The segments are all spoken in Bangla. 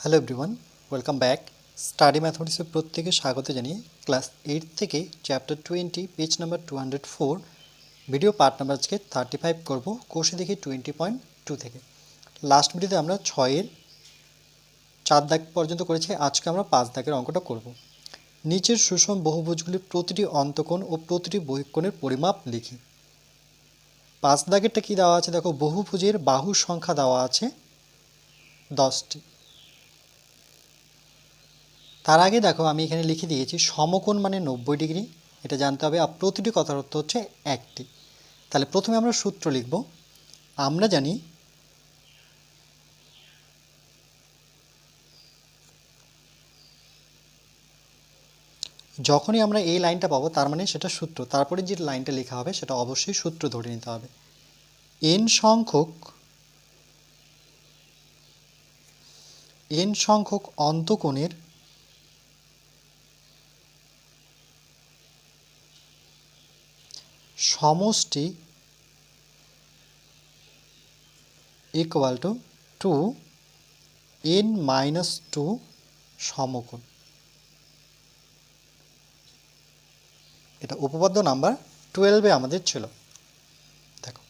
Hello everyone, welcome back. Study ম্যাথমেটিক্সের প্রত্যেকে স্বাগত জানিয়ে ক্লাস 8 থেকে chapter 20 page number 204 video part number আজকে 35 করব। কোর্সে দেখি 20.2 থেকে। লাস্ট ভিডিওতে আমরা 6-এর 4 দাগ পর্যন্ত করেছি, আজকে আমরা 5 দাগের অঙ্কটা করব। নিচের সুষম বহুভুজগুলির প্রতিটি অন্তকোণ ও প্রতিটি বহিঃকোণের পরিমাপ লিখি। 5 দাগেরটা কি দেওয়া আছে দেখো, বহুভুজের বাহুর সংখ্যা দেওয়া আছে 10টি। তার আগে দেখো আমি এখানে লিখে দিয়েছি সমকোণ মানে 90 ডিগ্রি, এটা জানতে হবে। আর প্রতিটি কথার অর্থ হচ্ছে একটি। তাহলে প্রথমে আমরা সূত্র লিখব। আমরা জানি যখনই আমরা এই লাইনটা পাবো তার মানে সেটা সূত্র, তারপরে যে লাইনটা লেখা হবে সেটা অবশ্যই সূত্র ধরে নিতে হবে। n সংখ্যক অন্তকোণের সমষ্টি ইকুয়াল টু n-2 সমকোণ। এটা উপপাদ্য নাম্বার 12-এ আমাদের ছিল। দেখো,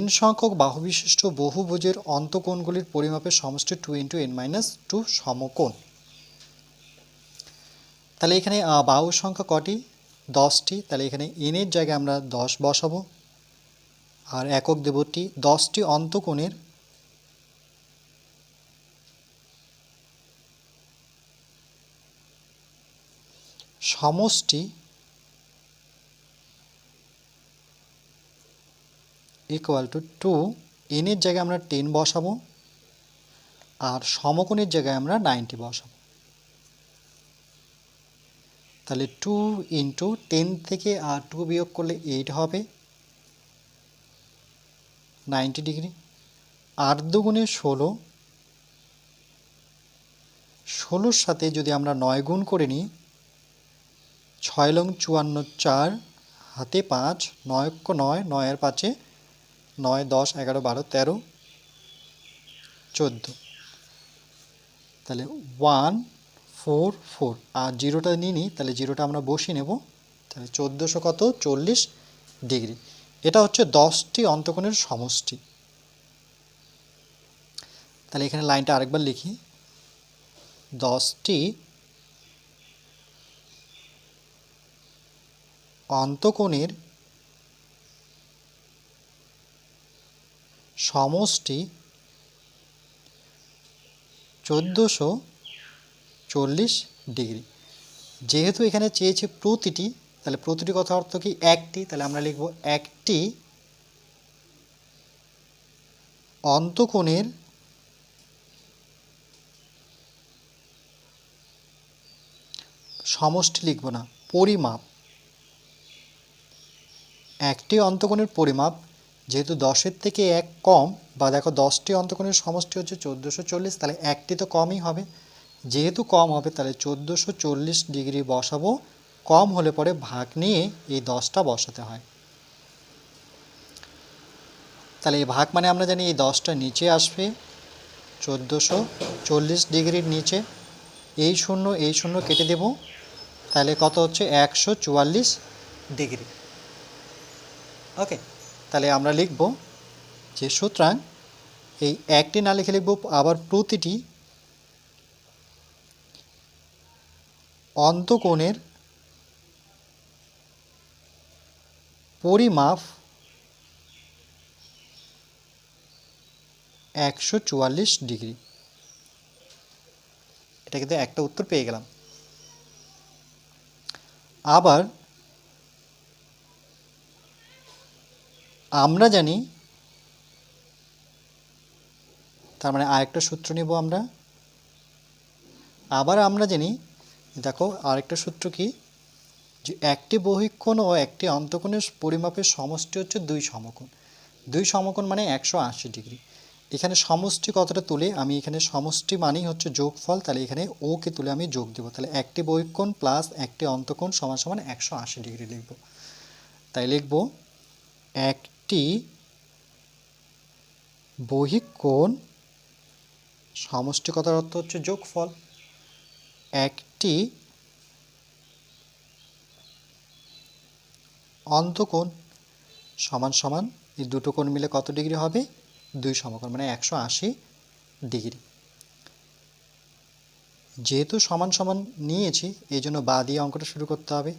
n সংখ্যক বাহুবিশিষ্ট বহুভুজের অন্তকোণগুলির পরিমাপের সমষ্টি 2 × n-2 সমকোণ। তাহলে এখানে বাহুর সংখ্যা কটি? 10টি। তাহলে এখানে n এর জায়গায় আমরা 10 বসাবো আর একক দেব t। 10টি অন্তকোণের সমষ্টি ইকুয়াল টু n এর জায়গায় আমরা 10 বসাবো আর সমকোণের জায়গায় আমরা 90 বসাবো। তাহলে 2 × 10 থেকে 2 বিয়োগ করলে 8 হবে, 90 ডিগ্রি। 8 দুগুণে 16, 16-র সাথে যদি আমরা 9 গুণ করে নিই, 6 লং 54, 4 হাতে 5, 9 × 9, 9 এর 5-এ 9, 10, 11, 12, 13, 14। তাহলে 144 আর জিরোটা নিয়ে নিই, তাহলে জিরোটা আমরা বসিয়ে নেব। তাহলে 1440 ডিগ্রি। এটা হচ্ছে 10টি অন্তকোণের সমষ্টি। তাহলে এখানে লাইনটা আরেকবার লিখি। 10টি অন্তকোণের সমষ্টি 1440 ডিগ্রি। যেহেতু এখানে চেয়েছে প্রতিটি, তাহলে প্রতিটি কথা অর্থ কি? একটি। তাহলে আমরা লিখব একটি অন্তকোণের সমষ্টি লিখব না, পরিমাপ। একটি অন্তকোণের পরিমাপ, যেহেতু 10-এর থেকে 1 কম, বা দেখো 10টি অন্তকোণের সমষ্টি হচ্ছে 1440, তাহলে একটি তো কমই হবে। যেহেতু কম হবে তাহলে 1440 ডিগ্রি বসাবো। কম হলে পরে ভাগ নিয়ে এই 10টা বসাতে হয়। তাহলে এই ভাগ মানে আমরা জানি এই 10টা নিচে আসবে 1440 ডিগ্রির নিচে। এই শূন্য কেটে দেব, তাহলে কত হচ্ছে? 144 ডিগ্রি। ওকে, তাহলে আমরা লিখব যে সুতরাং এই একটি না লিখে লিখব আবার প্রতিটি অন্তকোণের পরিমাপ 144 ডিগ্রি। এটা কিন্তু একটা উত্তর পেয়ে গেলাম। আবার আমরা জানি, তার মানে আরেকটা সূত্র নেব আমরা। আবার আমরা জানি, দেখো আরেকটা সূত্র কি, যে একটি বহিঃকোণ ও একটি অন্তকোণের পরিমাপের সমষ্টি হচ্ছে 2 সমকোণ। 2 সমকোণ মানে 180 ডিগ্রি। এখানে সমষ্টি কতটা তুলে, আমি এখানে সমষ্টি মানেই হচ্ছে যোগফল, তাহলে এখানে ওকে তুলে আমি যোগ দেবো। তাহলে একটি বহিঃকোণ প্লাস একটি অন্তকোণ সমান সমান 180 ডিগ্রি লিখব। তাই লিখব একটি বহিঃকোণ সমষ্টি কথার অর্থ হচ্ছে যোগফল। একটি অন্তকোণ সমান সমান এই দুটো কোণ মিলে কত ডিগ্রি হবে? 2 সমকোণ মানে 180 ডিগ্রি। যেহেতু সমান সমান নিয়েছি এই জন্য বা দিয়ে অঙ্কটা শুরু করতে হবে।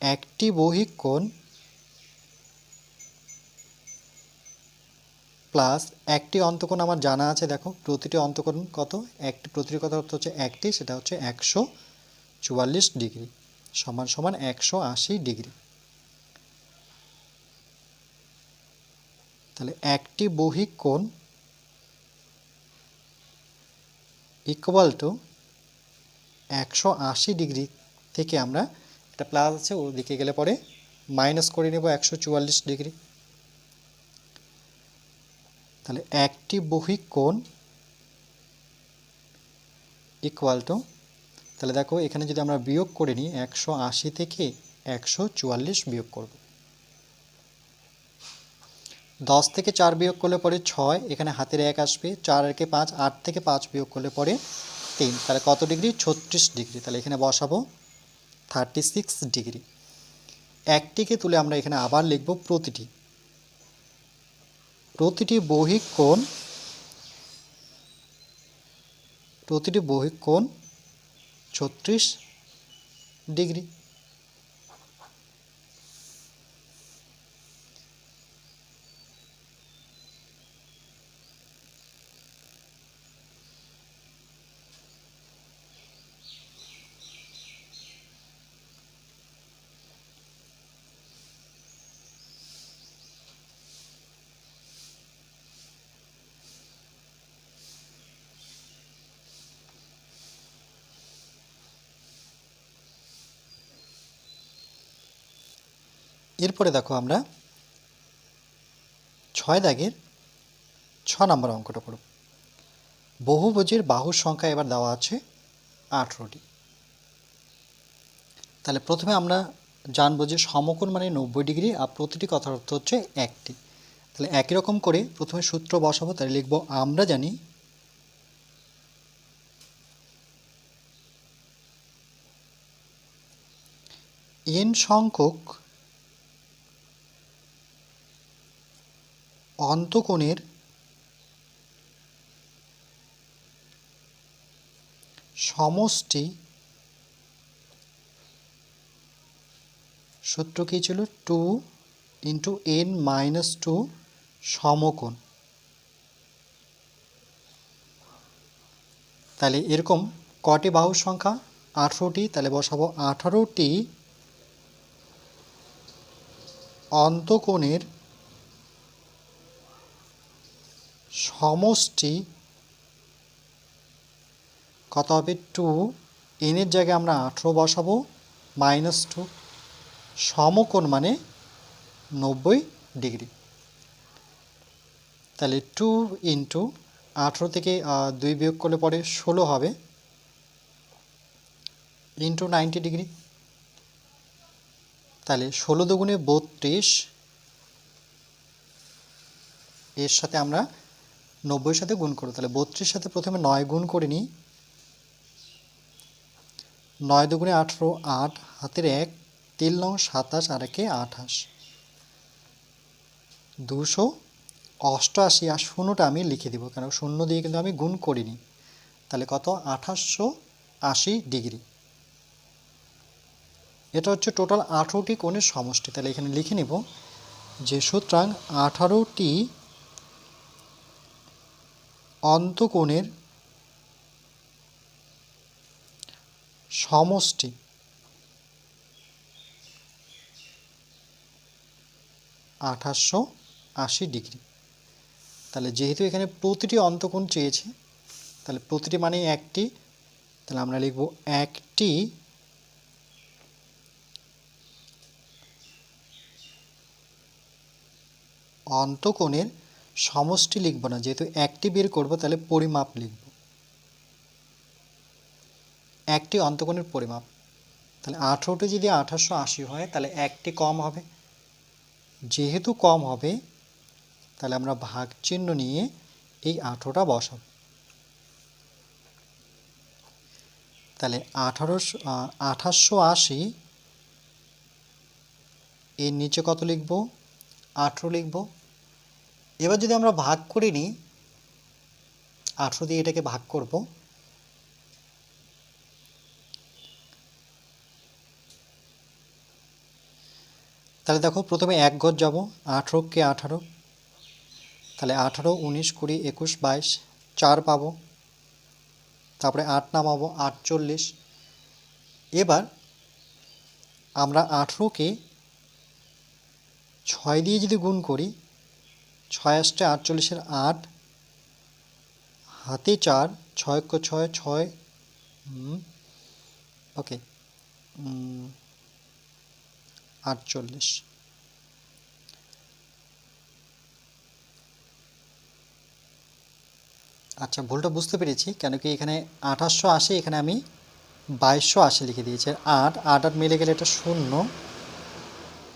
একটি বহিক কোণ প্লাস একটি অন্তকোণ আমার জানা আছে, দেখো প্রতিটি অন্তকোণ কত? একটি, প্রতিটি কথা অর্থ হচ্ছে একটি, সেটা হচ্ছে 144 ডিগ্রি সমান সমান 180 ডিগ্রি। তাহলে একটি বহিক কোণ ইকুয়াল টু 180 ডিগ্রি থেকে আমরা, এটা প্লাস আছে ওদিকে গেলে পরে মাইনাস করে নেব 144 ডিগ্রি। তাহলে একটি বহিক কোণ ইকুয়াল টু, তাহলে দেখো এখানে যদি আমরা বিয়োগ করে নিই 180 থেকে 144 বিয়োগ করব, 10 থেকে 4 বিয়োগ করলে পরে 6, এখানে হাতের 1 আসবে, 4 একে 5, 8 থেকে 5 বিয়োগ করলে পরে 3, তাহলে কত ডিগ্রি? 36 ডিগ্রি। তাহলে এখানে বসাবো 36 ডিগ্রি। একটিকে তুলে আমরা এখানে আবার লিখব প্রতিটি বহিক কোণ 36 ডিগ্রি। এরপরে দেখো আমরা 6 দাগের 6 নম্বর অঙ্কটা করব। বহুভুজের বাহুর সংখ্যা এবার দেওয়া আছে 18টি। তাহলে প্রথমে আমরা জানবো যে সমকোণ মানে 90 ডিগ্রি আর প্রতিটি কথার অর্থ হচ্ছে একটি। তাহলে একই রকম করে প্রথমে সূত্র বসাবো। তাহলে লিখব, আমরা জানি n সংখ্যক অন্তকোণের সমষ্টি, সূত্র কী ছিল? 2 × n-2 সমকোণ। তাহলে এরকম কটি বাহুর সংখ্যা? 18টি। তাহলে বসাবো 18টি অন্তকোণের সমষ্টি কত হবে? 2, n এর জায়গায় আমরা 18 বসাবো, -2, সমকোণ মানে 90 ডিগ্রি। তাহলে 2 × 18 থেকে 2 বিয়োগ করলে পরে 16 হবে, × 90 ডিগ্রি। তাহলে 16 দুগুণে 32, এর সাথে আমরা 90-এর সাথে গুণ করব। তাহলে 32-এর সাথে প্রথমে 9 গুণ করে নিই, 9 দুগুণে 18, 8, হাতের 1, 3 9 27 আর 1 28, 288। আর শূন্যটা আমি লিখে দিব, কারণ শূন্য দিয়ে কিন্তু আমি গুণ করিনি। তাহলে কত? 2880 ডিগ্রি। এটা হচ্ছে টোটাল 18টি কোণের সমষ্টি। তাহলে এখানে লিখে নিব যে সুতরাং 18টি অন্তকোণের সমষ্টি (1880 ডিগ্রি। তাহলে যেহেতু এখানে প্রতিটি অন্তকোণ চেয়েছে, তাহলে প্রতিটি মানে একটি, তাহলে আমরা লিখব একটি অন্তকোণের সমষ্টি লিখব না, যেহেতু একটি বের করব তাহলে পরিমাপ লিখব, একটি অন্তকোণের পরিমাপ। তাহলে 18টি যদি 1880 হয় তাহলে একটি কম হবে, যেহেতু কম হবে তাহলে আমরা ভাগ চিহ্ন নিয়ে এই 18টা বসাবো। তাহলে 2880 এর নিচে কত লিখব? 18 লিখব। এবার যদি আমরা ভাগ করে নিই, 18 দিয়ে এটাকে ভাগ করব, তাহলে দেখো প্রথমে এক ঘর যাব, 18 কে 18, তাহলে 18, 19, 20, 21, 22, 4 পাবো, তারপরে 8 নামাবো, 48। এবার আমরা 18কে 6 দিয়ে যদি গুণ করি, 6 আসছে 48-এর 8, হাতে 4, 6 × 6 6, ওকে, 48। আচ্ছা, ভুলটা বুঝতে পেরেছি, কেন কি এখানে 2880, এখানে আমি 2280 লিখে দিয়েছি। 8 8 8 মিলে গেলে এটা 0,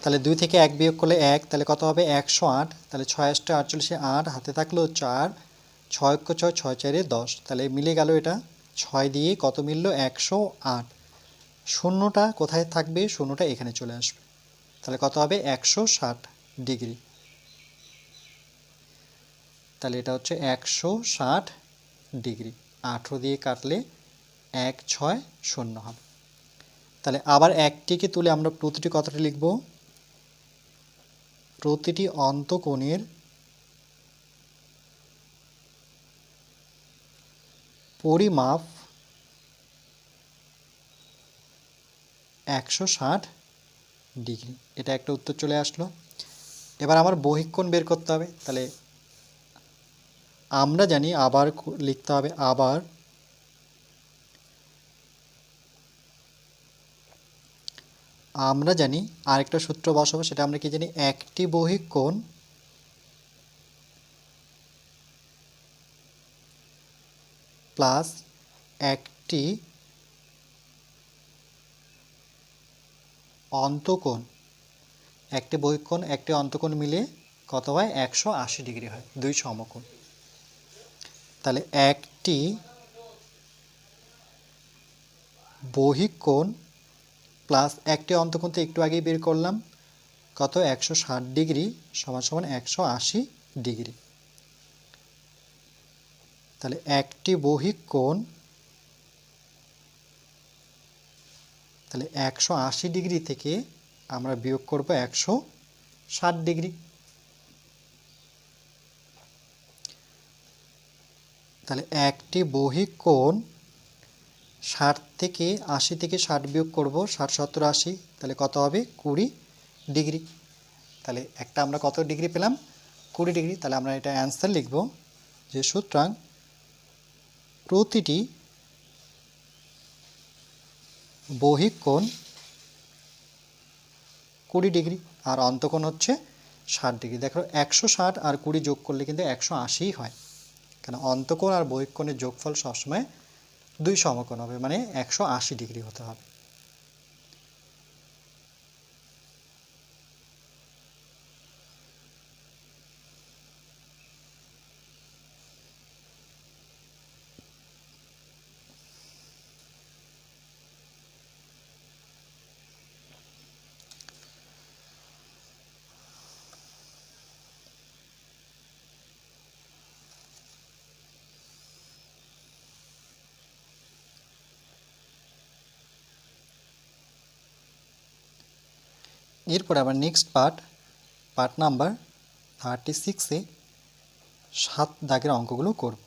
তাহলে 2 থেকে 1 বিয়োগ করলে 1, তাহলে কত হবে? 108। তাহলে 6 আসছে 48-এ 8, হাতে থাকলো 4, 6 × 6 6 4, 10, তাহলে মিলে গেল এটা 6 দিয়ে কত মিলল? 108। শূন্যটা কোথায় থাকবে? শূন্যটা এখানে চলে আসবে, তাহলে কত হবে? 160 ডিগ্রি। তাহলে এটা হচ্ছে 160 ডিগ্রি। 18 দিয়ে কাটলে 160 হবে। তাহলে আবার একটিকে তুলে আমরা প্রতিটি কথাটি লিখব, প্রতিটি অন্তকোণের পরিমাপ 160 ডিগ্রি। এটা একটা উত্তর চলে আসলো। এবার আমার বহিঃকোণ বের করতে হবে, তাহলে আমরা জানি আবার লিখতে হবে, আবার আমরা জানি আরেকটা সূত্র বসাবো, সেটা আমরা কি জানি? একটি বহিঃকোণ প্লাস একটি অন্তকোণ, একটি বহিঃকোণ একটি অন্তকোণ মিলে কত হয়? 180 ডিগ্রি হয়, দুই সমকোণ। তাহলে একটি বহিঃকোণ প্লাস একটি অন্তকোণ তো একটু আগেই বের করলাম, কত? 160 ডিগ্রি সমান সমান 180 ডিগ্রি। তাহলে একটি বহিঃকোণ, তাহলে 180 ডিগ্রি থেকে আমরা বিয়োগ করব 160 ডিগ্রি। তাহলে একটি বহিঃকোণ 60 থেকে 80 থেকে 60 বিয়োগ করব, 60 70 80, তাহলে কত হবে? 20 ডিগ্রি। তাহলে একটা আমরা কত ডিগ্রি পেলাম? 20 ডিগ্রি। তাহলে আমরা এটা অ্যান্সার লিখব যে সুতরাং প্রতিটি বহিঃকোণ 20 ডিগ্রি আর অন্তকোণ হচ্ছে 60 ডিগ্রি। দেখো 160 আর 20 যোগ করলে কিন্তু 180 হয়, কেন অন্তকোণ আর বহিঃকোণের যোগফল সবসময় দুই সমকোণ হবে, মানে 180 ডিগ্রি হতে হবে। এরপরে আবার নেক্সট পার্ট নাম্বার 36-এ 7 দাগের অঙ্কগুলো করব।